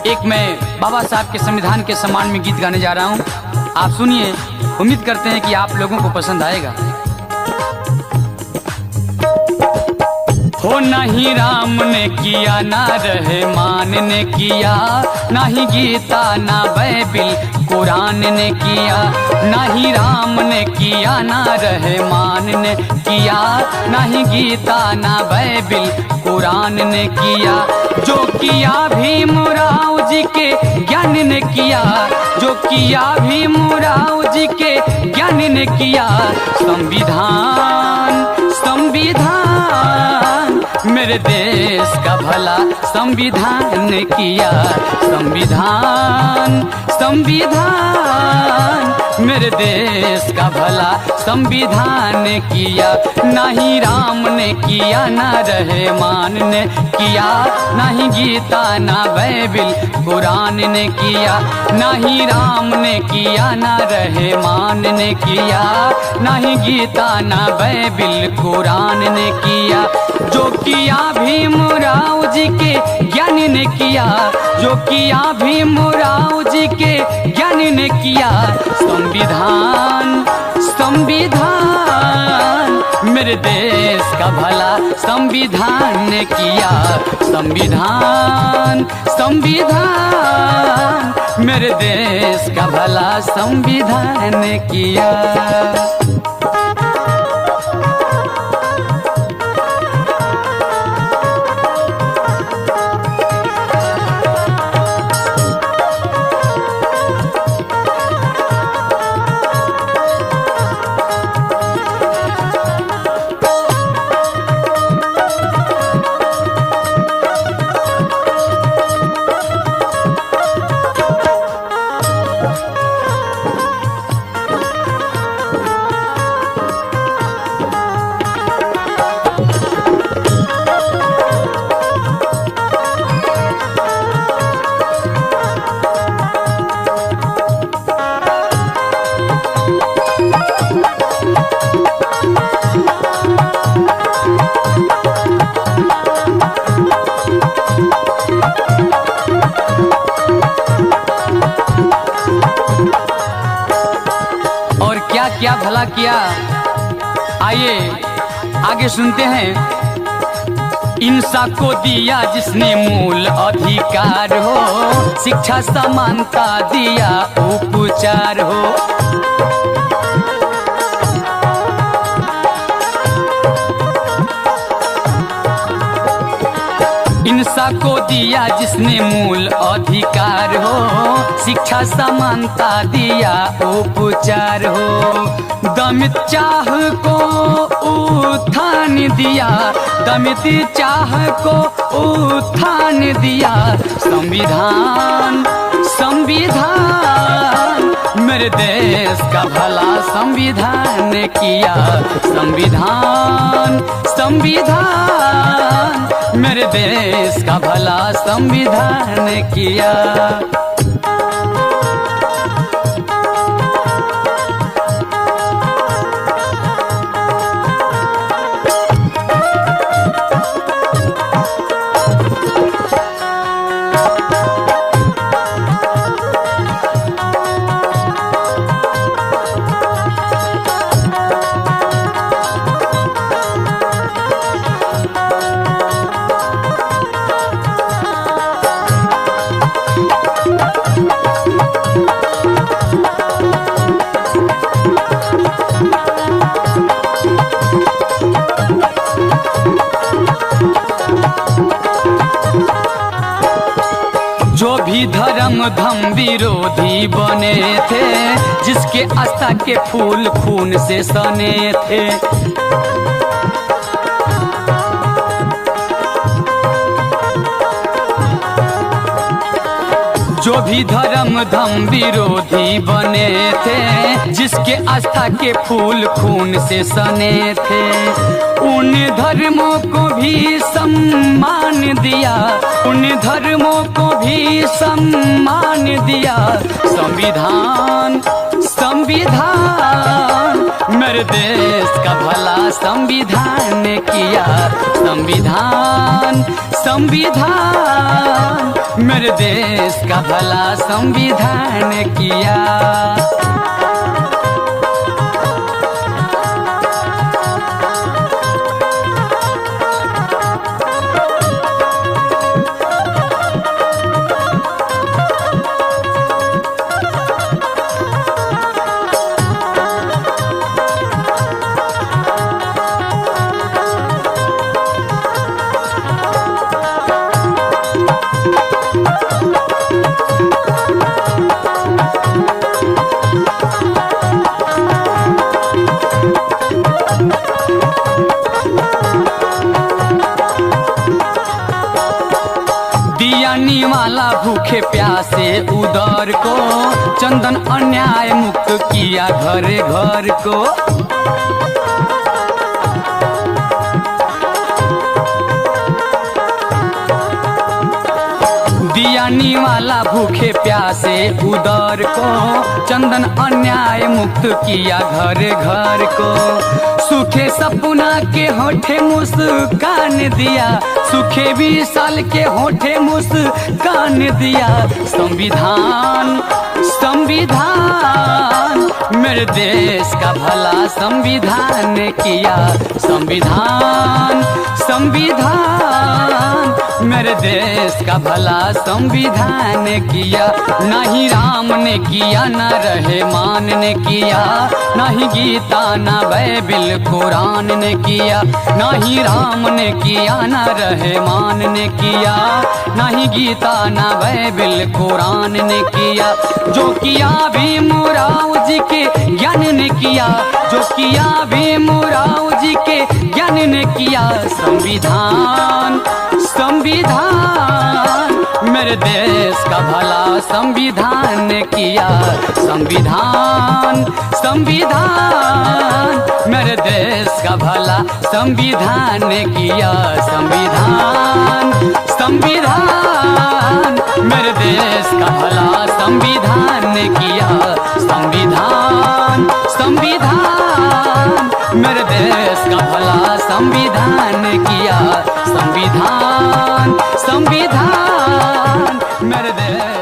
एक मैं बाबा साहब के संविधान के सम्मान में गीत गाने जा रहा हूँ। आप सुनिए, उम्मीद करते हैं कि आप लोगों को पसंद आएगा। हो नहीं राम ने किया, ना रहमान ने किया, ना ही गीता ना बाइबिल कुरान ने किया। ना ही राम ने किया, ना रहमान ने किया, ना ही गीता ना बाइबिल कुरान ने किया। जो किया भीम राव जी के ज्ञान ने किया, जो किया भीम राव जी के ज्ञान ने किया। संविधान संविधान मेरे देश का भला संविधान ने किया। संविधान संविधान मेरे देश का भला संविधान ने किया। ना ही राम ने किया, ना रहमान ने किया, ना ही गीता ना बाइबिल कुरान ने किया। ना ही राम ने किया, ना रहमान ने किया, ना ही गीता ना बाइबिल कुरान ने किया। जो किया भीम राव जी के ज्ञान ने किया, जो किया भीम राव जी के ज्ञान ने किया। संविधान संविधान मेरे देश का भला संविधान ने किया। संविधान संविधान मेरे देश का भला संविधान ने किया। क्या भला किया, आइए आगे सुनते हैं। इंसान को दिया जिसने मूल अधिकार हो, शिक्षा समानता दिया उपचार हो। इंसान को दिया जिसने मूल अधिकार हो, शिक्षा समानता दिया उपचार हो। दमित चाह को उत्थान दिया, दमित चाह को उत्थान दिया। संविधान संविधान मेरे देश का भला संविधान ने किया। संविधान संविधान मेरे देश का भला संविधान ने किया। जो भी धर्म धम विरोधी बने थे, जिसके आस्था के फूल खून से सने थे। जो भी धर्म धम विरोधी बने थे, जिसके आस्था के फूल खून से सने थे। उन धर्मों को भी सम्मान दिया, उन धर्मों को भी सम्मान दिया। संविधान संविधान मेरे देश का भला संविधान ने किया। संविधान संविधान मेरे देश का भला संविधान ने किया। दियानी वाला भूखे प्यासे उदर को, चंदन अन्याय मुक्त किया घरे घर को। दियानी वाला भूखे प्यासे उदर को, चंदन अन्याय मुक्त किया घरे घर को। सूखे सपना के होठे मुस्कान दिया, सूखे 20 साल के होठे मुस्कान दिया। संविधान संविधान मेरे देश का भला संविधान ने किया। संविधान संविधान मेरे देश का भला संविधान ने किया। ना ही राम ने किया, ना रहमान ने किया, ना ही गीता ना बाइबिल कुरान ने किया। ना ही राम ने किया, ना रहमान ने किया, ना ही गीता ना बाइबिल कुरान ने किया। जो किया भीमराव जी के ज्ञान ने किया, जो किया भीमराव जी के ज्ञान ने किया। संविधान संविधान मेरे देश का भला संविधान ने किया। संविधान संविधान मेरे देश का भला संविधान ने किया। संविधान संविधान मेरे देश का भला संविधान ने किया। संविधान संविधान मेरे देश का भला संविधान ने किया। संविधान संविधान मेरे देश